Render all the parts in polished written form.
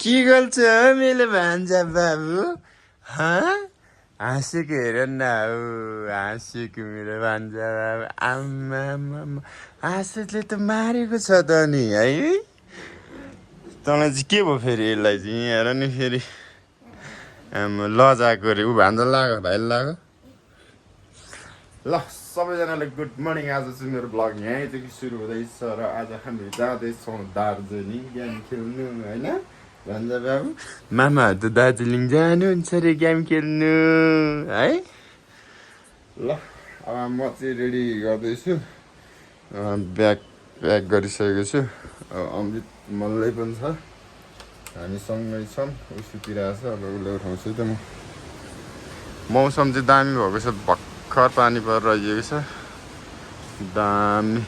के गर्छ मेरो भान्जा बाबु हाँसेको हेर न हौ हाँसेको मेरो भान्जा बाबु आम्मा हाँसेले त मारेको छ त नि है तँलाई चाहिँ के भयो फेरि यसलाई चाहिँ हेर नि फेरि लजाएको अरे ऊ भान्जा लाग्यो भाइले लाग्यो ल सबैजनालाई गुड मर्निङ आज चाहिँ मेरो ब्लग यहीँदेखि सुरु हुँदैछ र आज हामी जाँदैछौँ दार्जिलिङ गेम खेल्नु होइन भान्जा बाबु मामाहरू त दार्जिलिङ जानुहुन्छ अरे गेम खेल्नु है ल अब म चाहिँ रेडी गर्दैछु ब्याग प्याक गरिसकेको छु अमृत मल्लै पनि छ हामी सँगै छौँ ऊ सुतिरहेको छ अब उसले उठाउँछु त म मौसम चाहिँ दामी भएको छ भर्खर पानी परिरहेको छ दामी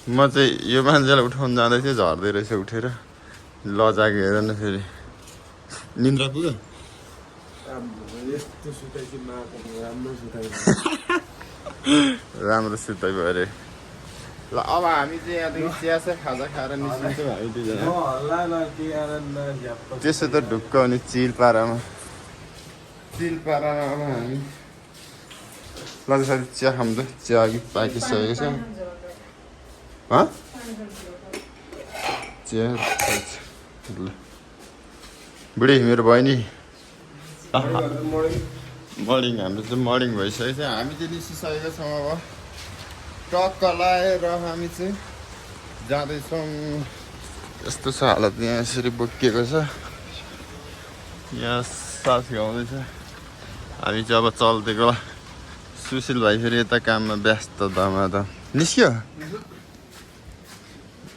म चाहिँ यो मान्छेलाई उठाउनु जाँदै थिएँ झर्दै रहेछ उठेर लजाएको हेर न फेरि निन्द्रा पुग्यो राम्रो सुताइ भयो अरे ल अब हामी चाहिँ यहाँदेखि चिया खाजा खाएर निस्किन्छौँ हामी दुईजना त्यसो त ढुक्क हुने चिलपारामा अब हामी ल साथी चिया खाऊँ त चिया अघि पाकिसकेको छ चिया ल बुढी मेरो बहिनी मर्निङ हाम्रो चाहिँ मर्निङ भइसकेको छ हामी चाहिँ निस्किसकेका छौँ अब टक्क लाएर हामी चाहिँ जाँदैछौँ यस्तो छ हालत यहाँ यसरी बोकिएको छ यहाँ सास गाउँदैछ हामी चाहिँ अब चल्दिएको सुशील भाइ फेरि यता काममा व्यस्त दमा निस्क्यो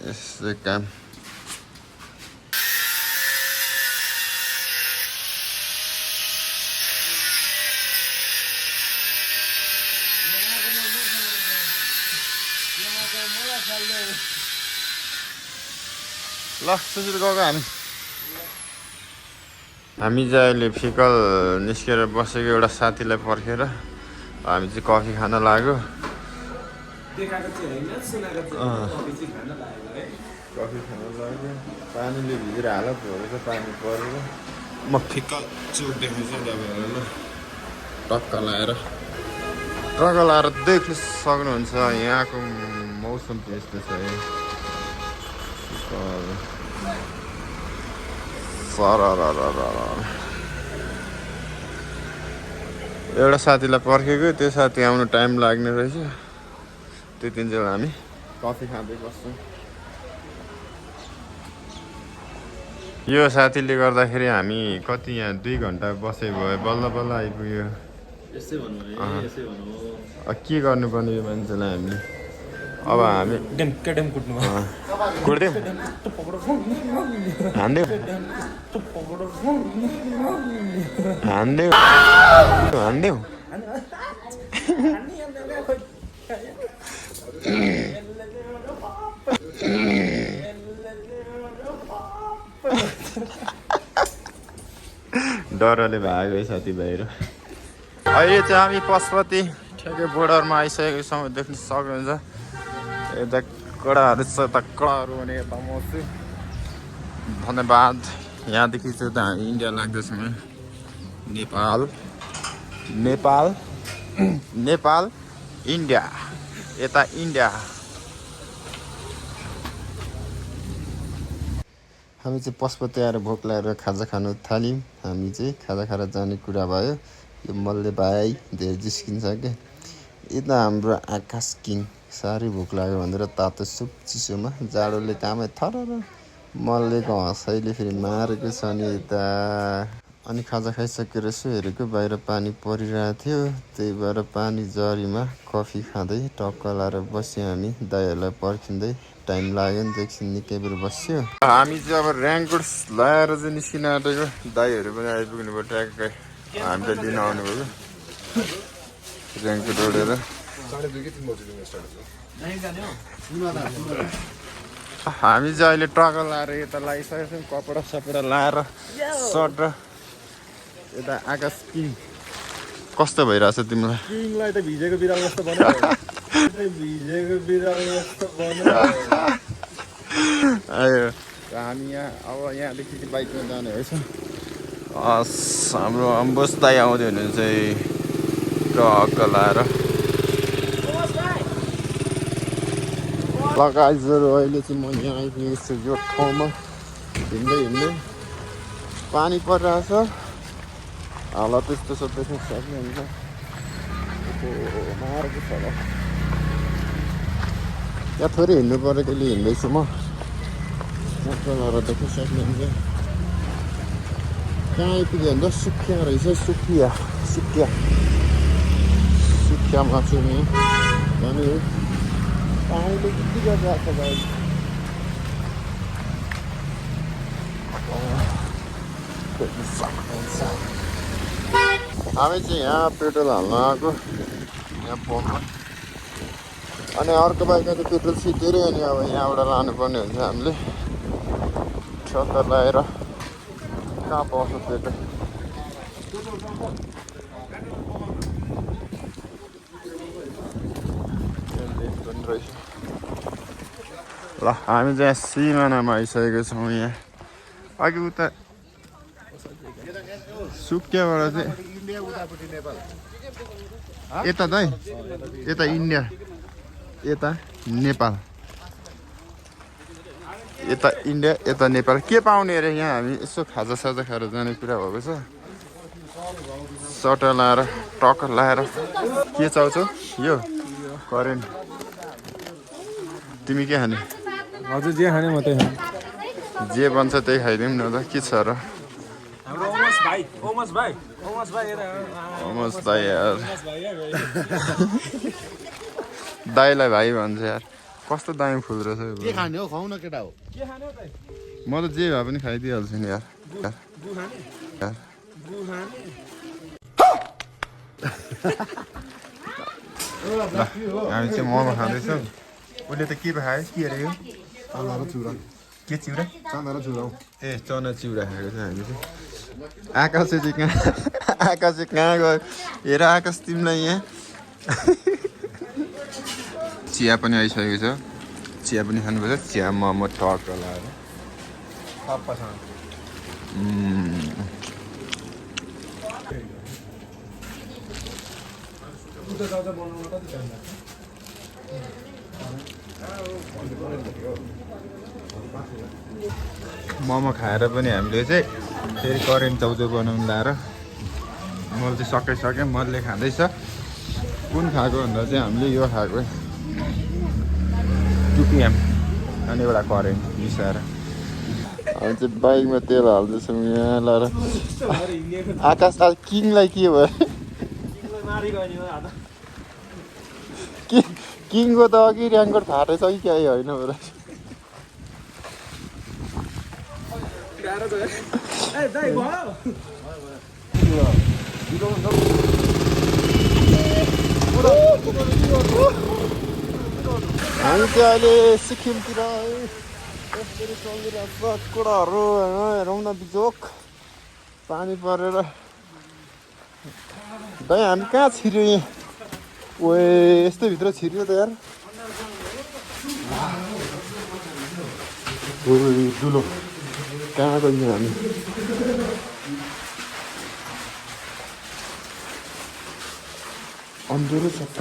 यस्तै काम ल सुशील गएको हामी चाहिँ अहिले फिकल निस्केर बसेको एउटा साथीलाई पर्खेर हामी चाहिँ कफी खान लाग्यो कफी खान लाग्यो पानीले भिजेर हालत भएको छ पानी परेर म फिकल चुक देखाउँछु तपाईँहरूलाई टक्क लाएर देख्न सक्नुहुन्छ यहाँको मौसम यस्तो छ एउटा साथीलाई पर्खेको त्यो साथी आउनु टाइम लाग्ने रहेछ त्यतिन्जेल हामी कफी खाँदै बस्छौँ यो साथीले गर्दाखेरि हामी कति यहाँ 2 घन्टा बसे भयो बल्ल बल्ल आइपुग्यो के गर्नुपर्ने यो मान्छेलाई हामीले अब हामी कुट्दिउँ हान्दिउँ डरले भाग्यो साथीभाइहरू अहिले चाहिँ हामी पशुपति ठ्याक्कै बोर्डरमा आइसकेको छौँ देख्न सक्नुहुन्छ यता कडाहरू छ यता कडाहरू भने यता म छु धन्यवाद यहाँदेखि चाहिँ त हामी इन्डिया लाग्दैछौँ नेपाल इन्डिया यता इन्डिया हामी चाहिँ पशुपति आएर भोक लागेर खाजा खानु थाल्यौँ हामी चाहिँ खाजा खाएर जाने कुरा भयो यो मल्ले भाइ धेरै जिस्किन्छ क्या यता हाम्रो आकाश किङ साह्रै भोक लाग्यो भनेर तातो सुप चिसोमा जाडोले कामै थर मल्लेको हँसाइले फेरि मारेको छ नि यता अनि खाजा खाइसकेर यसो हेरेको बाहिर पानी परिरहेको थियो त्यही भएर पानी जरीमा कफी खाँदै टक्क लाएर बस्यौँ हामी दाइहरूलाई पर्खिँदै टाइम लाग्यो नि त एकछिन निकै बेर बस्यो हामी चाहिँ अब ऱ्याङ्कोट लगाएर चाहिँ निस्किन आँटेको दाइहरू पनि आइपुग्नु भयो ट्याक्कै हामीलाई लिन आउनुभयो ऱ्याङ्कोट ओढेर हामी चाहिँ अहिले टक्क लाएर यता लागिसकेको छौँ कपडा सपडा लाएर सर्ट र यता आकाश किङ कस्तो भइरहेछ तिमीलाई किङलाई त भिजेको बिरालो जस्तो बनायो भिजेको बिरालो जस्तो बनायो आयो हामी यहाँ अब यहाँदेखि बाइकमा जाने रहेछ हाम्रो अम्बोस दाइ आउँदै हुनुहुन्छ ट्रक लाएर लगाइजहरू अहिले चाहिँ म यहाँ आइपुगेको छु यो ठाउँमा हिँड्दै पानी परिरहेछ हालत त्यस्तो छ देख्न सक्नुहुन्छ मारेको छ होला यहाँ थोरै हिँड्नु परेकोले हिँड्दैछु म लाएर देख्न सक्नुहुन्छ कहाँ आइपुग्यो भन्दा सुकिया रहेछ सुकियामा चाहिँ म जाने हो पानीले कति गरिरहेको छ भाइ हामी चाहिँ यहाँ पेट्रोल हाल्न आएको यहाँ पम्पमा अनि अर्को बाइकमा त पेट्रोल सिद्धेरै अनि अब यहाँबाट लानुपर्ने हुन्छ हामीले छत्तर लगाएर कहाँ पाउँछ पेट्रोल ल हामी चाहिँ सिमानामा आइसकेको छौँ यहाँ अघि उता सुकियाबाट चाहिँ यता दाइ यता इन्डिया यता नेपाल यता नेपाल के पाउने अरे यहाँ हामी यसो खाजासाजा खाएर जाने कुरा भएको छ सटर लाएर टक्कर लाएर के चाउँछौ यो करेन्ट तिमी के खाने हजुर जे खाने म त्यही खाने जे बन्छ त्यही खाइदिउँ न त के छ र ओमस दाइ यार दाइलाई भाइ भन्छ यार कस्तो दामी फुल रहेछ के खाने हो खुवाउ न केटा हो म त जे भए पनि खाइदिइहाल्छु नि यार हामी चाहिँ मोमो खाँदैछौँ उसले त के खायो के अरे यो चाना र चिउरा के चिउरा चाना र चिउरा ए चना चिउरा खाएको छ हामी चाहिँ आकाश चाहिँ कहाँ गयो हेर आकाश तिमीलाई यहाँ चिया पनि आइसकेको छ चिया पनि खानुपर्छ चिया मोमो टक लाएर मोमो खाएर पनि हामीले चाहिँ फेरि करेन्ट चाउचाउ बनाउनु लाएर मैले चाहिँ सकेँ मले खाँदैछ कुन खाएको भन्दा चाहिँ हामीले यो खाएको 2 PM अनि एउटा करेन्ट मिसाएर हामी चाहिँ बाइकमा तेल हाल्दैछौँ यहाँ लाएर आकाश आज किङलाई के भयो किङको त अघि ऱ्याङ्कोट फाटेछ कि केही होइन बरु हामी चाहिँ अहिले सिक्किमतिर कसरी चलिरहेको छ कुराहरू हेरौँ न बिजोक पानी परेर दाइ हामी कहाँ छिर्यो यहाँ ओए यस्तो भित्र छिर्यो त यार ठुलो कहाँ गइयो हामी अन्धेरो छ त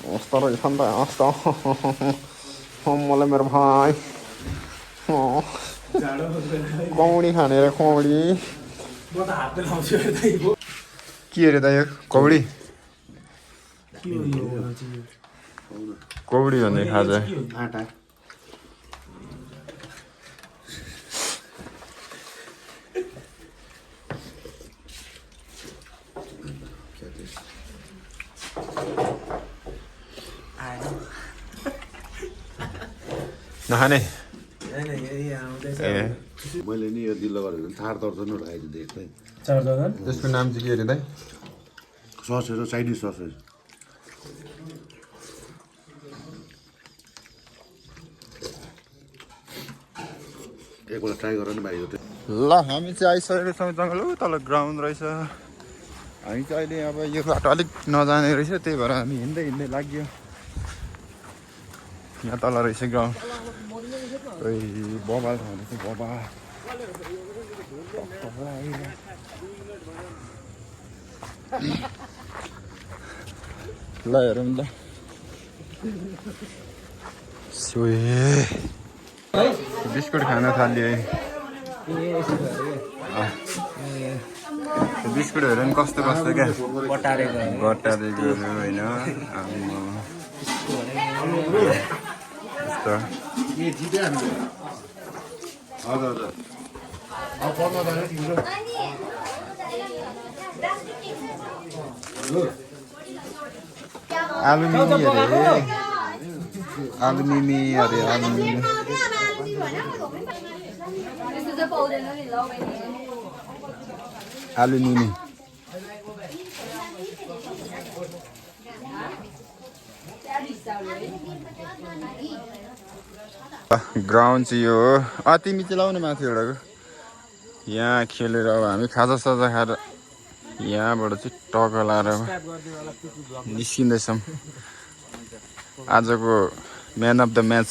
यस्तो रहेछ नि त यस्तो मलाई मेरो भाइ कौडी खाने रे कौडी के अरे दाइ कौडी कौडी भन्ने खाजा आँटा नखाने मैले नि यो दिल्लो गरेको थार दर्जन खाइदिएको त्यसको नाम चाहिँ के अरे दाइ ससेज चाइनिज ससेज एकपल्ट ट्राई गर न भाइ यो ल हामी चाहिँ आइसकेको छौँ जङ्गल तल ग्राउन्ड रहेछ हामी चाहिँ अहिले अब यो बाटो अलिक नजाने रहेछ त्यही भएर हामी हिँड्दै हिँड्दै लाग्यो यहाँ तल रहेछ ग्राउन्ड बबाल छ भनेको बबा ल हेरौँ ल बिस्कुट खान थाल्यो बिस्कुटहरू पनि कस्तो कस्तो क्या बटारेको होइन आलु मिमी अरे आलु मिमी अरे आलु मिमी आलु मिमी ग्राउन्ड चाहिँ यो हो तिमी चाहिँ लाउने माथि एउटाको यहाँ खेलेर अब हामी खाजा साजा खाएर यहाँबाट चाहिँ टक्क लाएर निस्किँदैछौँ आजको म्यान अफ द म्याच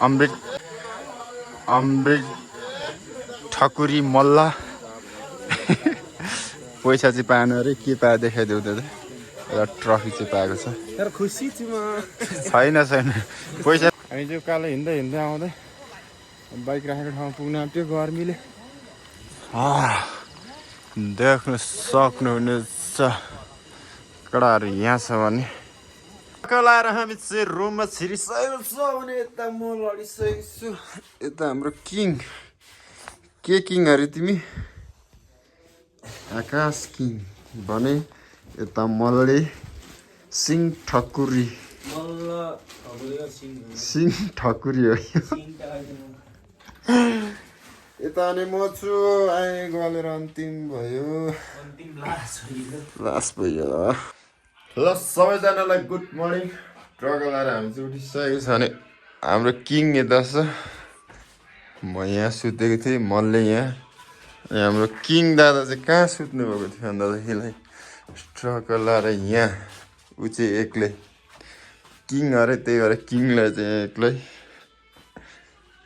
अमृत ठकुरी मल्ल पैसा चाहिँ पाएन अरे के पायो देखाइदेऊ त एउटा ट्रफी चाहिँ पाएको छ छैन पैसा हामी चाहिँ उकालो हिँड्दै हिँड्दै आउँदै बाइक राखेको ठाउँमा पुग्न आँट्यो गर्मीले देख्न सक्नुहुनेछ कडाहरू यहाँ छ भने लाएर हामी चाहिँ रुममा छिरिसकेको छ भने यता म लडिसकेको छु यता हाम्रो किङ के किङ अरे तिमी आकाश किङ भने यता मल्ले सिंह ठकुरी सिंह ठकुरी हो यता अनि म छु आए गलेर अन्तिम भयो लास्ट भयो ल सबैजनालाई गुड मर्निङ ट्रक लाएर हामी चाहिँ उठिसकेको छ भने हाम्रो किङ यता छ म यहाँ सुतेको थिएँ मल्ले यहाँ अनि हाम्रो किङ दादा चाहिँ कहाँ सुत्नु भएको थियो भन्दादेखिलाई ट्रक लाएर यहाँ ऊ चाहिँ एक्लै किङ अरे त्यही भएर किङलाई चाहिँ एक्लै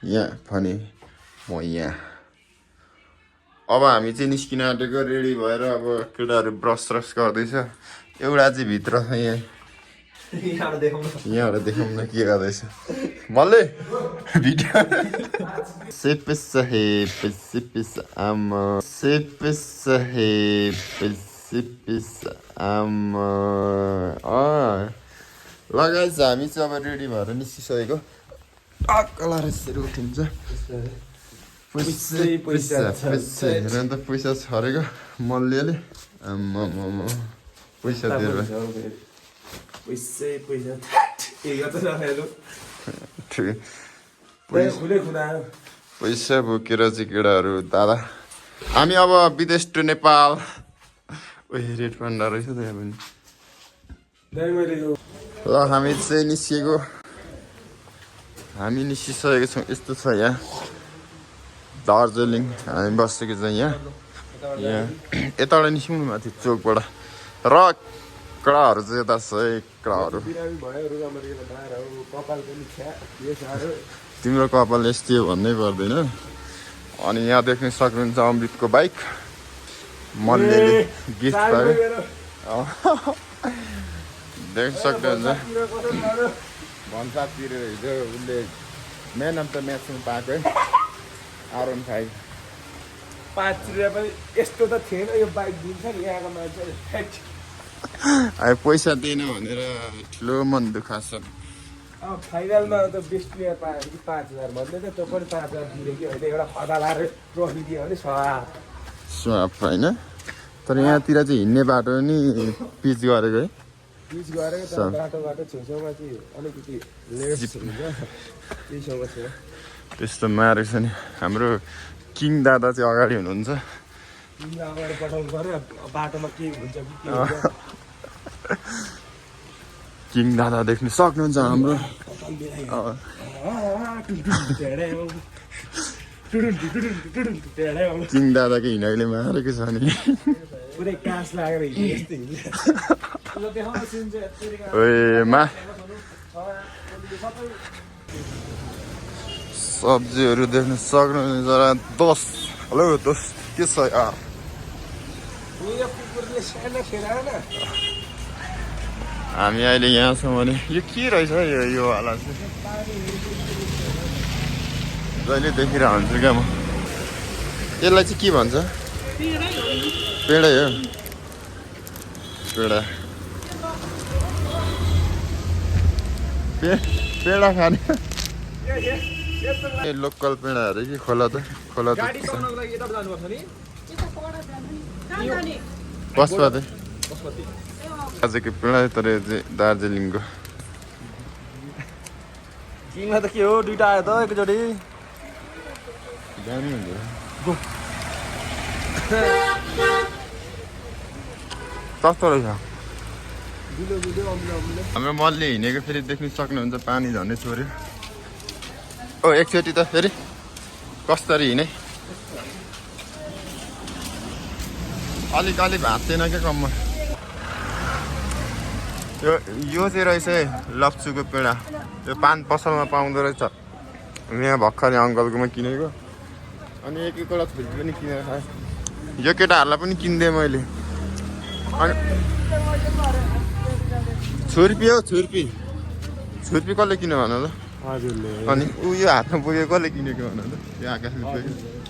यहाँ भने म यहाँ अब हामी चाहिँ निस्किन आँटेको रेडी भएर अब केटाहरू ब्रस स्रस गर्दैछ एउटा चाहिँ भित्र छ यहाँ यहाँबाट देखाउँ न के गर्दैछ मल्ले भिडियो लगाइछ हामी चाहिँ अब रेडी भएर निस्किसकेको टक्क लाएर यसरी उठिन्छ हेर त पैसा छरेको मल्लेले पैसा दिएर पैसा बोकेर चाहिँ केटाहरू दादा हामी अब विदेश टु नेपाल रेड पान्डा रहेछ त यहाँ पनि ल हामी चाहिँ निस्किएको हामी निस्किसकेको छौँ यस्तो छ यहाँ दार्जिलिङ हामी बसेको छ यहाँ यताबाट निस्किनु माथि चोकबाट र कडाहरू चाहिँ यता छ कडाहरू तिम्रो कपाल यस्तै हो भन्नै पर्दैन अनि यहाँ देख्न सक्नुहुन्छ अमृतको बाइक मल्लेले गिफ्ट पायो देख्न सक्नुहुन्छ भन्सातिर हिजो उसले म्यान अफ द म्याचमा पाएको है R15 5 रुपियाँ पनि यस्तो त थिएन यो बाइक दिन्छ नि यहाँको मान्छेले अब पैसा दिएन भनेर ठुलो मन दुखा छ अब फाइनलमा त बेस्ट प्लेयर पायो कि 5000 भन्दै त त्यो पनि 5000 दियो कि होइन एउटा खदा लाएर ट्रफी दियो भने स्वाप होइन तर यहाँतिर चाहिँ हिँड्ने बाटो नि पिच गरेको है पिच गरेको तर बाटो छेउछाउमा चाहिँ अलिकति लेट हुन्छ त्यही समस्या त्यस्तो मारेको छ नि हाम्रो किङ दादा चाहिँ अगाडि हुनुहुन्छ अगाडि पठाउनु पर्यो बाटोमा के हुन्छ किङ दादा देख्न सक्नुहुन्छ हाम्रो किङ दादाको हिँडाइले मारेको छ नि पुरै कास लागेर हिँडे जस्तै हिँड्छ सब्जीहरू देख्न सक्नुहुन्छ जरा दोस्त हेलो दोस्त के छ यार हामी अहिले यहाँ छौँ भने यो के रहेछ यो वाला चाहिँ जहिले देखिरहेको हुन्छु क्या म यसलाई चाहिँ के भन्छ पेडै हो पेडा पेडा खाने ए लोकल पेडाहरू कि खोला त पशुपति आजको पेडा तर चाहिँ दार्जिलिङको किङमा त के हो दुइटा आयो त एकचोटि दामी हुन्छ कस्तो रहेछ हाम्रो मलले हिँडेको फेरि देख्नु सक्नुहुन्छ पानी झन्डै छोड्यो ओ एकचोटि त फेरि कसरी हिँडे अलिक भाँच्दैन क्या कम्मर यो चाहिँ रहेछ है लप्चुको पेडा यो पान पसलमा पाउँदो रहेछ यहाँ भर्खरै अङ्कलकोमा किनेको अनि एक एकवटा छुर्पी पनि किनेर खाएँ यो केटाहरूलाई पनि किनिदिएँ मैले अनि छुर्पी हो छुर्पी कसले किन्यो भन त हजुरले अनि ऊ यो हातमा पुगेको कसले किनेको भन त यो आकाशले पुगेको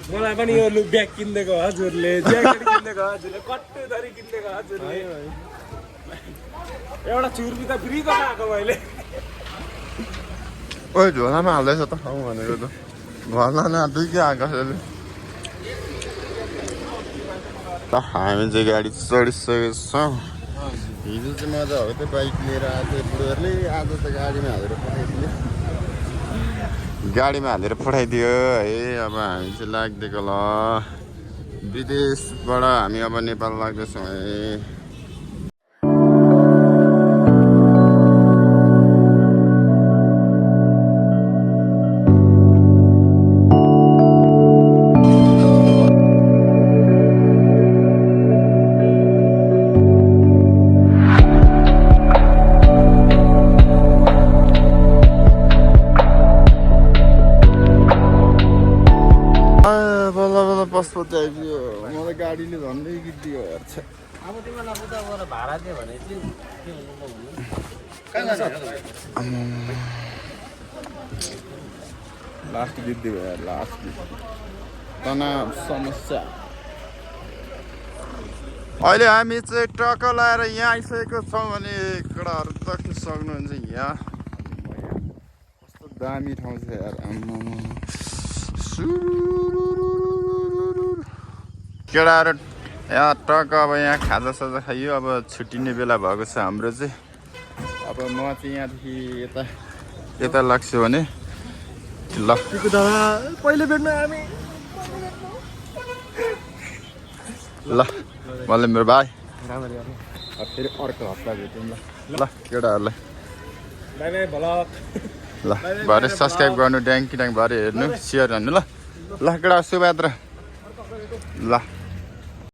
मलाई पनि यो लुक ब्याग किनिदिएको हजुरले ज्याकेट किनिदिएको हजुरले कट्टु धरी किनिदिएको हजुरले एउटा छुर्पी त फ्रीको पाएको मैले ओ झोलामा हाल्दैछ त खाउँ भनेको त घरमा नाट्यो कि आकाशले त हामी चाहिँ गाडी चढिसकेको छौँ हिजो चाहिँ मजा हो त्यो बाइक लिएर आएको बुढोहरूले आज त गाडीमा हालेर पठाइदियो है अब हामी चाहिँ लाग्दिएको ल विदेशबाट हामी अब नेपाल लाग्दैछौँ है पशुपति आइपुग्यो मलाई गाडीले झन्डै गिटियो हेर्छ अब तिमीलाई उता गएर भाडा दियो भने चाहिँ के हुनु लास्ट गीत दियो यार लास्ट गीत तनाव समस्या अहिले हामी चाहिँ टक्क लाएर यहाँ आइसकेको छौँ भने केटाहरू देख्न सक्नुहुन्छ यहाँ कस्तो दामी ठाउँ छ यार केटाहरू यहाँ टक्क अब यहाँ खाजासाजा खाइयो अब छुट्टिने बेला भएको छ हाम्रो चाहिँ अब म चाहिँ यहाँदेखि यता लाग्छु भने ल पहिले भेट्नु हामी ल मलाई मेरो भाइ फेरि अर्को हप्ता भेटौँ ल केटाहरूलाई बाई बाई भलक ल भरे सब्सक्राइब गर्नु ड्याङ कि ड्याङ भरे हेर्नु सेयर गर्नु ल केटा शुभयात्रा ल